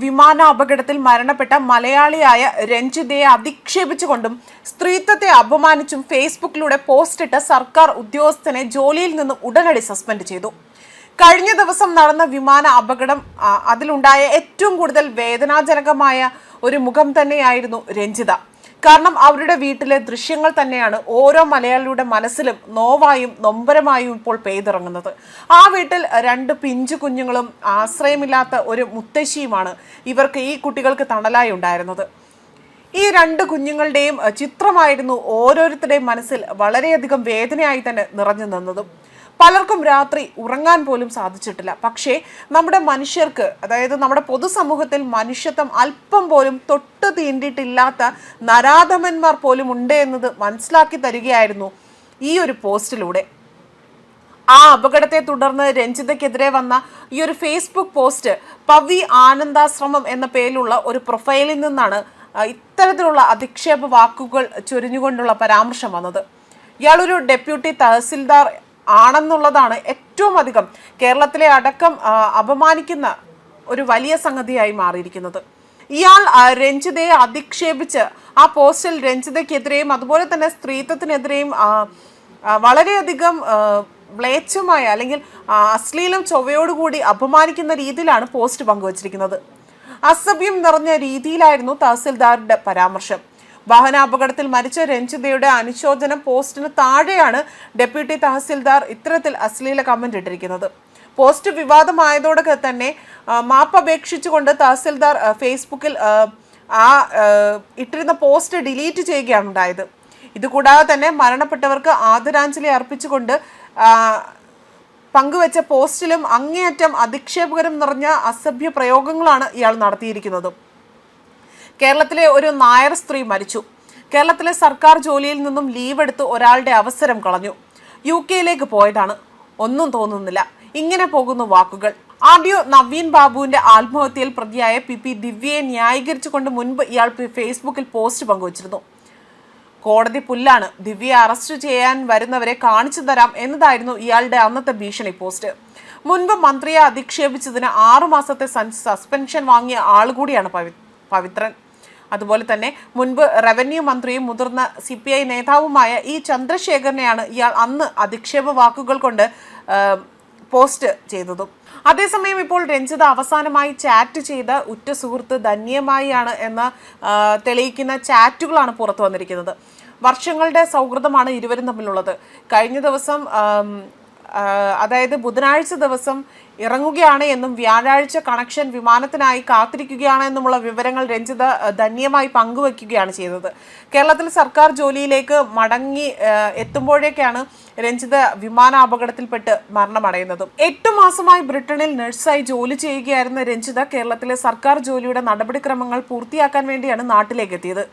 വിമാന അപകടത്തിൽ മരണപ്പെട്ട മലയാളിയായ രഞ്ജിതയെ അധിക്ഷേപിച്ചുകൊണ്ടും സ്ത്രീത്വത്തെ അപമാനിച്ചും ഫേസ്ബുക്കിലൂടെ പോസ്റ്റിട്ട സർക്കാർ ഉദ്യോഗസ്ഥനെ ജോലിയിൽ നിന്നും ഉടനടി സസ്പെൻഡ് ചെയ്തു. കഴിഞ്ഞ ദിവസം നടന്ന വിമാന അപകടം അതിലുണ്ടായ ഏറ്റവും കൂടുതൽ വേദനാജനകമായ ഒരു മുഖം തന്നെയായിരുന്നു രഞ്ജിത. കാരണം അവരുടെ വീട്ടിലെ ദൃശ്യങ്ങൾ തന്നെയാണ് ഓരോ മലയാളിയുടെ മനസ്സിലും നോവായും നൊമ്പരമായും ഇപ്പോൾ പെയ്തിറങ്ങുന്നത്. ആ വീട്ടിൽ 2 പിഞ്ചു കുഞ്ഞുങ്ങളും ആശ്രയമില്ലാത്ത ഒരു മുത്തശ്ശിയുമാണ് ഇവർക്ക് ഈ കുട്ടികൾക്ക് തണലായി ഉണ്ടായിരുന്നത്. ഈ 2 കുഞ്ഞുങ്ങളുടെയും ചിത്രമായിരുന്നു ഓരോരുത്തരുടെയും മനസ്സിൽ വളരെയധികം വേദനയായി തന്നെ നിറഞ്ഞു നിന്നതും. പലർക്കും രാത്രി ഉറങ്ങാൻ പോലും സാധിച്ചിട്ടില്ല. പക്ഷേ നമ്മുടെ മനുഷ്യർക്ക്, അതായത് നമ്മുടെ പൊതുസമൂഹത്തിൽ മനുഷ്യത്വം അല്പം പോലും തൊട്ട് തീണ്ടിയിട്ടില്ലാത്ത നരാധമന്മാർ പോലും ഉണ്ട് എന്നത് മനസ്സിലാക്കി തരികയായിരുന്നു ഈ ഒരു പോസ്റ്റിലൂടെ. ആ അപകടത്തെ തുടർന്ന് രഞ്ജിതയ്ക്കെതിരെ വന്ന ഈ ഒരു ഫേസ്ബുക്ക് പോസ്റ്റ് പവി ആനന്ദാശ്രമം എന്ന പേരിലുള്ള ഒരു പ്രൊഫൈലിൽ നിന്നാണ് ഇത്തരത്തിലുള്ള അധിക്ഷേപ വാക്കുകൾ ചൊരിഞ്ഞുകൊണ്ടുള്ള പരാമർശം വന്നത്. ഇയാളൊരു ഡെപ്യൂട്ടി തഹസിൽദാർ ആണെന്നുള്ളതാണ് ഏറ്റവും അധികം കേരളത്തിലെ അടക്കം അപമാനിക്കുന്ന ഒരു വലിയ സംഗതിയായി മാറിയിരിക്കുന്നത്. ഇയാൾ രഞ്ജിതയെ അധിക്ഷേപിച്ച് ആ പോസ്റ്റിൽ രഞ്ജിതയ്ക്കെതിരെയും അതുപോലെ തന്നെ സ്ത്രീത്വത്തിനെതിരെയും വളരെയധികം മ്ലേച്ഛമായ അല്ലെങ്കിൽ അശ്ലീലം ചൊവ്വയോടുകൂടി അപമാനിക്കുന്ന രീതിയിലാണ് പോസ്റ്റ് പങ്കുവച്ചിരിക്കുന്നത്. അസഭ്യം നിറഞ്ഞ രീതിയിലായിരുന്നു തഹസിൽദാരുടെ പരാമർശം. വാഹനാപകടത്തിൽ മരിച്ച രഞ്ജിതയുടെ അനുശോചന പോസ്റ്റിന് താഴെയാണ് ഡെപ്യൂട്ടി തഹസിൽദാർ ഇത്തരത്തിൽ അശ്ലീല കമന്റ് ഇട്ടിരിക്കുന്നത്. പോസ്റ്റ് വിവാദമായതോടെ തന്നെ മാപ്പപേക്ഷിച്ചുകൊണ്ട് തഹസിൽദാർ ഫേസ്ബുക്കിൽ ഇട്ടിരുന്ന പോസ്റ്റ് ഡിലീറ്റ് ചെയ്യുകയാണ് ഉണ്ടായത്. ഇതുകൂടാതെ തന്നെ മരണപ്പെട്ടവർക്ക് ആദരാഞ്ജലി അർപ്പിച്ചുകൊണ്ട് പങ്കുവച്ച പോസ്റ്റിലും അങ്ങേയറ്റം അധിക്ഷേപകരം നിറഞ്ഞ അസഭ്യ പ്രയോഗങ്ങളാണ് ഇയാൾ നടത്തിയിരിക്കുന്നത്. കേരളത്തിലെ ഒരു നായർ സ്ത്രീ മരിച്ചു. കേരളത്തിലെ സർക്കാർ ജോലിയിൽ നിന്നും ലീവ് എടുത്ത് ഒരാളുടെ അവസരം കളഞ്ഞു. UK പോയതാണ്. ഒന്നും തോന്നുന്നില്ല. ഇങ്ങനെ പോകുന്നു വാക്കുകൾ. ആദ്യം നവീൻ ബാബുവിന്റെ ആത്മഹത്യയിൽ പ്രതിയായ PP ദിവ്യയെ ന്യായീകരിച്ചുകൊണ്ട് മുൻപ് ഇയാൾ ഫേസ്ബുക്കിൽ പോസ്റ്റ് പങ്കുവച്ചിരുന്നു. കോടതി പുല്ലാണ്, ദിവ്യയെ അറസ്റ്റ് ചെയ്യാൻ വരുന്നവരെ കാണിച്ചു തരാം എന്നതായിരുന്നു ഇയാളുടെ അന്നത്തെ ഭീഷണി പോസ്റ്റ്. മുൻപ് മന്ത്രിയെ അധിക്ഷേപിച്ചതിന് 6 മാസത്തെ സസ്പെൻഷൻ വാങ്ങിയ ആൾ കൂടിയാണ് പവിത്രൻ. അതുപോലെ തന്നെ മുൻപ് റവന്യൂ മന്ത്രിയും മുതിർന്ന CPI നേതാവുമായ ചന്ദ്രശേഖരനെയാണ് ഇയാൾ അന്ന് അധിക്ഷേപ വാക്കുകൾ കൊണ്ട് പോസ്റ്റ് ചെയ്തതും. അതേസമയം ഇപ്പോൾ രഞ്ജിത അവസാനമായി ചാറ്റ് ചെയ്ത ഉറ്റ സുഹൃത്ത് ധന്യമായിയാണ് എന്ന് തെളിയിക്കുന്ന ചാറ്റുകളാണ് പുറത്തു വന്നിരിക്കുന്നത്. വർഷങ്ങളുടെ സൗഹൃദമാണ് ഇരുവരും തമ്മിലുള്ളത്. കഴിഞ്ഞ ദിവസം അതായത് ബുധനാഴ്ച ദിവസം ഇറങ്ങുകയാണ് എന്നും വ്യാഴാഴ്ച കണക്ഷൻ വിമാനത്തിനായി കാത്തിരിക്കുകയാണ് എന്നുമുള്ള വിവരങ്ങൾ രഞ്ജിത ധന്യമായി പങ്കുവയ്ക്കുകയാണ് ചെയ്തത്. കേരളത്തിൽ സർക്കാർ ജോലിയിലേക്ക് മടങ്ങി എത്തുമ്പോഴേക്കാണ് രഞ്ജിത വിമാനാപകടത്തിൽപ്പെട്ട് മരണമടയുന്നതും. 8 മാസമായി ബ്രിട്ടനിൽ നഴ്സായി ജോലി ചെയ്യുകയായിരുന്ന രഞ്ജിത കേരളത്തിലെ സർക്കാർ ജോലിയുടെ നടപടിക്രമങ്ങൾ പൂർത്തിയാക്കാൻ വേണ്ടിയാണ് നാട്ടിലേക്ക് എത്തിയത്.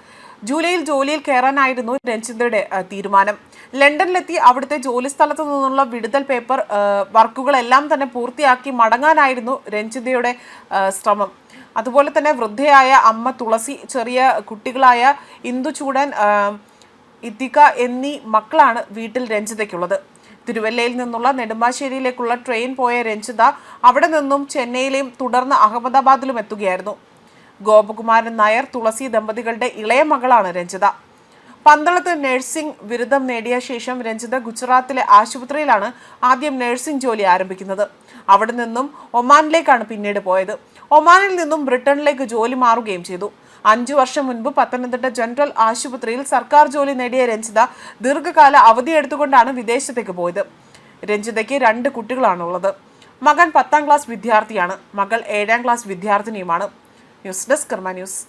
ജൂലൈയിൽ ജോലിയിൽ കയറാനായിരുന്നു രഞ്ജിതയുടെ തീരുമാനം. ലണ്ടനിലെത്തി അവിടുത്തെ ജോലി സ്ഥലത്തു നിന്നുള്ള വിടുതൽ പേപ്പർ വർക്കുകളെല്ലാം തന്നെ പൂർത്തിയാക്കി മടങ്ങാനായിരുന്നു രഞ്ജിതയുടെ ശ്രമം. അതുപോലെ തന്നെ വൃദ്ധയായ അമ്മ തുളസി, ചെറിയ കുട്ടികളായ ഇന്ദുചൂടൻ, ഇത്തിക എന്നീ മക്കളാണ് വീട്ടിൽ രഞ്ജിതയ്ക്കുള്ളത്. തിരുവല്ലയിൽ നിന്നുള്ള നെടുമ്പാശ്ശേരിയിലേക്കുള്ള ട്രെയിൻ പോയ രഞ്ജിത അവിടെ നിന്നും ചെന്നൈയിലെയും തുടർന്ന് അഹമ്മദാബാദിലും എത്തുകയായിരുന്നു. ഗോപകുമാരൻ നായർ, തുളസി ദമ്പതികളുടെ ഇളയ മകളാണ് രഞ്ജിത. പന്തളത്ത് നഴ്സിംഗ് ബിരുദം നേടിയ ശേഷം രഞ്ജിത ഗുജറാത്തിലെ ആശുപത്രിയിലാണ് ആദ്യം നഴ്സിംഗ് ജോലി ആരംഭിക്കുന്നത്. അവിടെ നിന്നും ഒമാനിലേക്കാണ് പിന്നീട് പോയത്. ഒമാനിൽ നിന്നും ബ്രിട്ടനിലേക്ക് ജോലി മാറുകയും ചെയ്തു. 5 വർഷം മുൻപ് പത്തനംതിട്ട ജനറൽ ആശുപത്രിയിൽ സർക്കാർ ജോലി നേടിയ രഞ്ജിത ദീർഘകാല അവധിയെടുത്തുകൊണ്ടാണ് വിദേശത്തേക്ക് പോയത്. രഞ്ജിതയ്ക്ക് 2 കുട്ടികളാണുള്ളത്. മകൻ 10ാം ക്ലാസ് വിദ്യാർത്ഥിയാണ്. മകൾ 7ാം ക്ലാസ് വിദ്യാർത്ഥിനിയുമാണ്. ന്യൂസ് ഡെസ്ക് കർമ്മ ന്യൂസ്.